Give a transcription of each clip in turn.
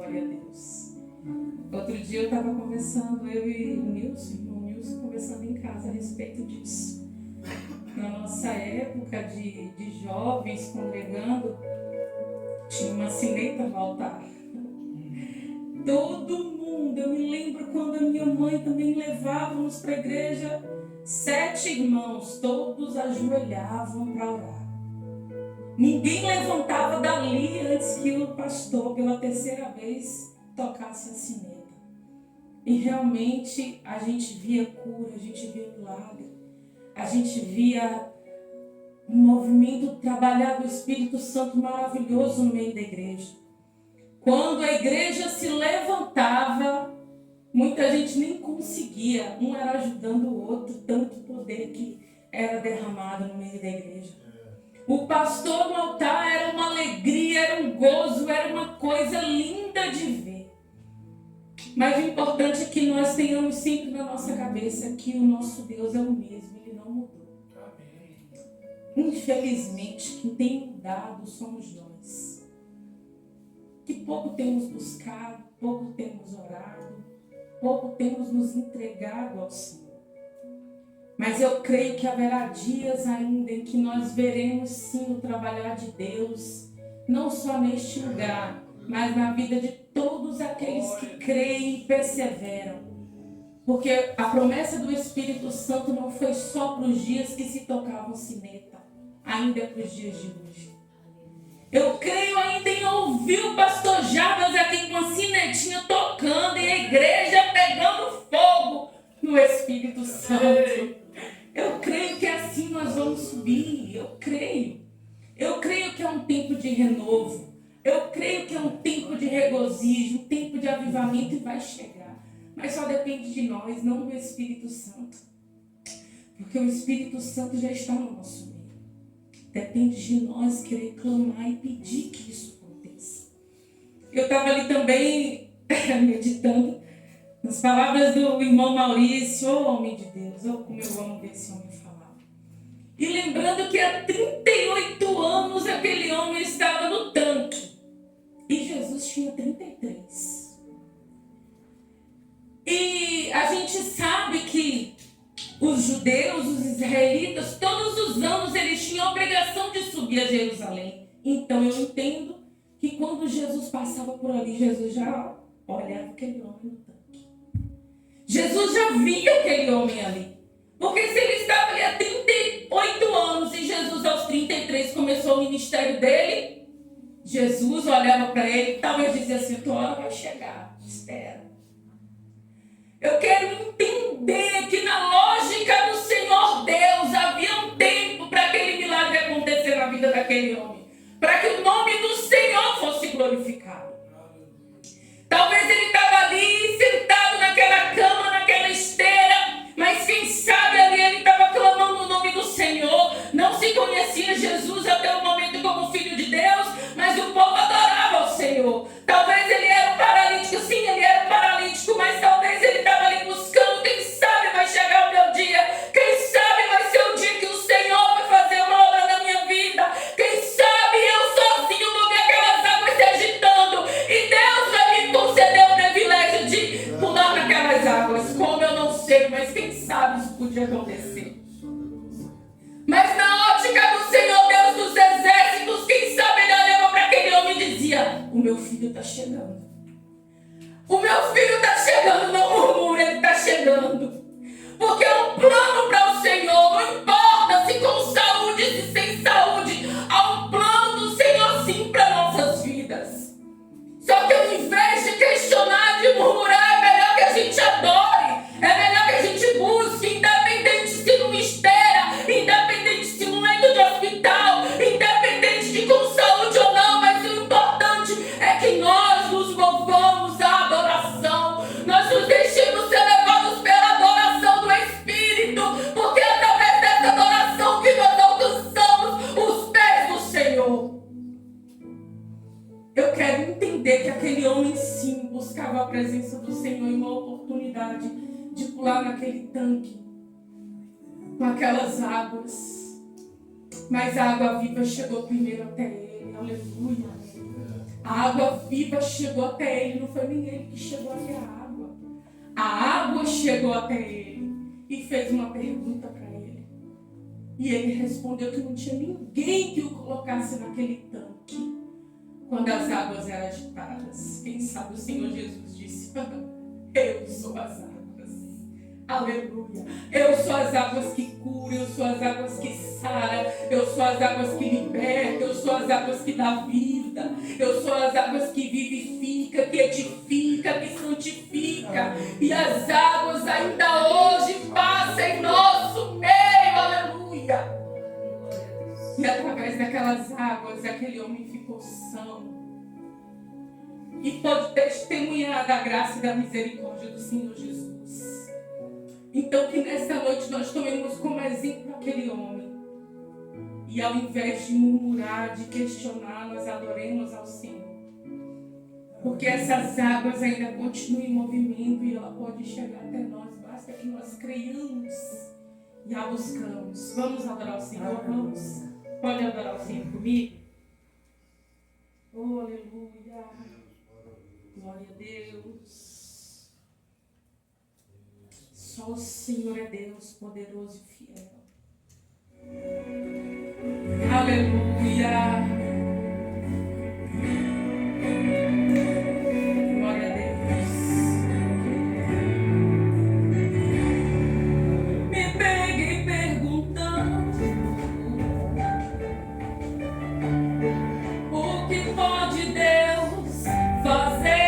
Glória a Deus. Outro dia eu estava conversando, eu e o irmão Nilson, conversando em casa a respeito disso. Na nossa época de jovens congregando, tinha uma sineta no altar. Todo mundo, eu me lembro quando a minha mãe também levava-nos para a igreja, 7 irmãos, todos ajoelhavam para orar. Ninguém levantava dali antes que o pastor, pela terceira vez, tocasse a sineta. E realmente a gente via cura, a gente via milagre, a gente via um movimento trabalhar do Espírito Santo maravilhoso no meio da igreja. Quando a igreja se levantava, muita gente nem conseguia, um era ajudando o outro, tanto poder que era derramado no meio da igreja. O pastor no altar era uma alegria, era um gozo, era uma coisa linda de ver. Mas o importante é que nós tenhamos sempre na nossa cabeça que o nosso Deus é o mesmo, Ele não mudou. Infelizmente, quem tem mudado somos nós. Que pouco temos buscado, pouco temos orado, pouco temos nos entregado ao Senhor. Mas eu creio que haverá dias ainda em que nós veremos sim o trabalhar de Deus, não só neste lugar, mas na vida de todos aqueles que creem e perseveram. Porque a promessa do Espírito Santo não foi só para os dias que se tocavam sineta, ainda é para os dias de hoje. Eu creio ainda em ouvir o pastor Jabas aqui com a sinetinha tocando e a igreja pegando fogo no Espírito Santo. Eu creio que assim nós vamos subir, eu creio. Eu creio que é um tempo de renovo. Eu creio que é um tempo de regozijo, um tempo de avivamento e vai chegar. Mas só depende de nós, não do Espírito Santo. Porque o Espírito Santo já está no nosso meio. Depende de nós querer clamar e pedir que isso aconteça. Eu estava ali também meditando nas palavras do irmão Maurício, homem de Deus, como eu amo ver esse homem falar. E lembrando que há 38 anos aquele homem estava no tanque. E Jesus tinha 33. E a gente sabe que os judeus, os israelitas, todos os anos eles tinham a obrigação de subir a Jerusalém. Então eu entendo que quando Jesus passava por ali, Jesus já olhava aquele homem no tanque. Jesus já via aquele homem ali. Porque se ele estava ali há 38 anos e Jesus aos 33 começou o ministério dele, Jesus olhava para ele e talvez dizia assim, tua hora vai chegar, espera. Eu quero entender que na lógica do Senhor Deus havia um tempo para aquele milagre acontecer na vida daquele homem. Para que o nome do Senhor fosse glorificado. Talvez ele estava ali sentado naquela cama, naquela esteira, mas quem sabe ali ele estava clamando o nome do Senhor. Não se conhecia Jesus até o momento como Filho de Deus, mas o povo adorava ao Senhor. Talvez ele era um paralítico, sim, ele era um paralítico, mas talvez ele estava ali buscando, quem sabe vai chegar o meu dia, quem sabe vai ser o dia que o Senhor vai fazer uma obra na minha vida, quem sabe eu sozinho vou ver aquelas águas se agitando e Deus vai me conceder o privilégio de pular naquelas águas, como eu não sei, mas quem sabe isso podia acontecer. Mas na ótica do Senhor Deus dos exércitos, quem sabe ele olhava para aquele homem e dizia, o meu filho está chegando. O meu filho está chegando, não murmura, ele está chegando. Porque é um plano para o Senhor, não importa se com saúde, se sem saúde, há um plano do Senhor sim para nossas vidas. Só que ao invés de questionar, de murmurar, é melhor que a gente adore, é melhor que a gente busque, independente se numa esteira, independente se num leito de hospital, independente de com saúde ou não, mas o importante é que nós nos movamos à adoração, nós nos deixemos ser levados pela adoração do Espírito, porque é através dessa adoração que nós alcançamos os pés do Senhor. Eu quero entender que aquele homem sim buscava a presença do Senhor e uma oportunidade de pular naquele tanque com aquelas águas. Mas a água viva chegou primeiro até ele. Aleluia. A água viva chegou até ele, não foi nem ele que chegou até a água. A água chegou até ele e fez uma pergunta para ele. E ele respondeu que não tinha ninguém que o colocasse naquele tanque quando as águas eram agitadas. Quem sabe o Senhor Jesus disse: eu sou as águas. Aleluia. Eu sou as águas que curam, eu sou as águas que saram, eu sou as águas que libertam, eu sou as águas que dão vida, eu sou as águas que vivifica, que edifica, que santifica. E as águas ainda hoje passam em nosso meio. Aleluia. E através daquelas águas, aquele homem ficou são e pode testemunhar da graça e da misericórdia do Senhor Jesus. Então que nessa noite nós tomemos como exemplo aquele homem. E ao invés de murmurar, de questionar, nós adoremos ao Senhor. Porque essas águas ainda continuam em movimento e ela pode chegar até nós. Basta que nós creiamos e a buscamos. Vamos adorar o Senhor? Vamos. Pode adorar o Senhor comigo? Oh, aleluia. Glória a Deus. Só o Senhor é Deus, poderoso e fiel. Aleluia. Glória a Deus. Me peguei perguntando o que pode Deus fazer.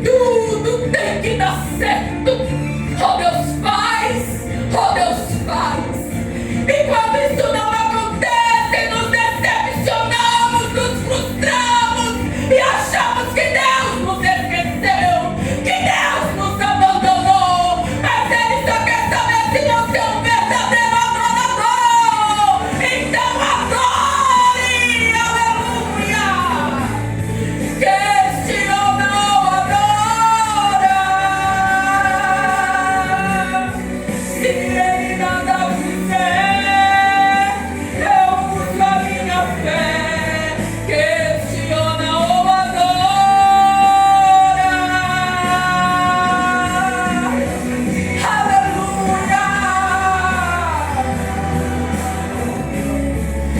tudo tem que dar certo. Oh Deus, faz. Oh Deus, faz. E quando isso não acontece, nos decepcionamos, nos frustramos e achamos que Deus nos esqueceu, que Deus nos abandonou. Mas Ele só quer saber se você é um verdadeiro adorador. Então adore, aleluia. Que este homem não adora. Se Ele nada fizer, eu uso a minha fé. Que este homem não adora. Aleluia.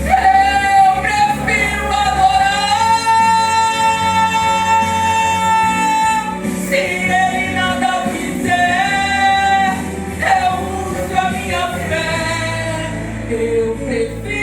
Eu prefiro adorar. Se Ele nada fizer, eu uso a minha fé. Eu prefiro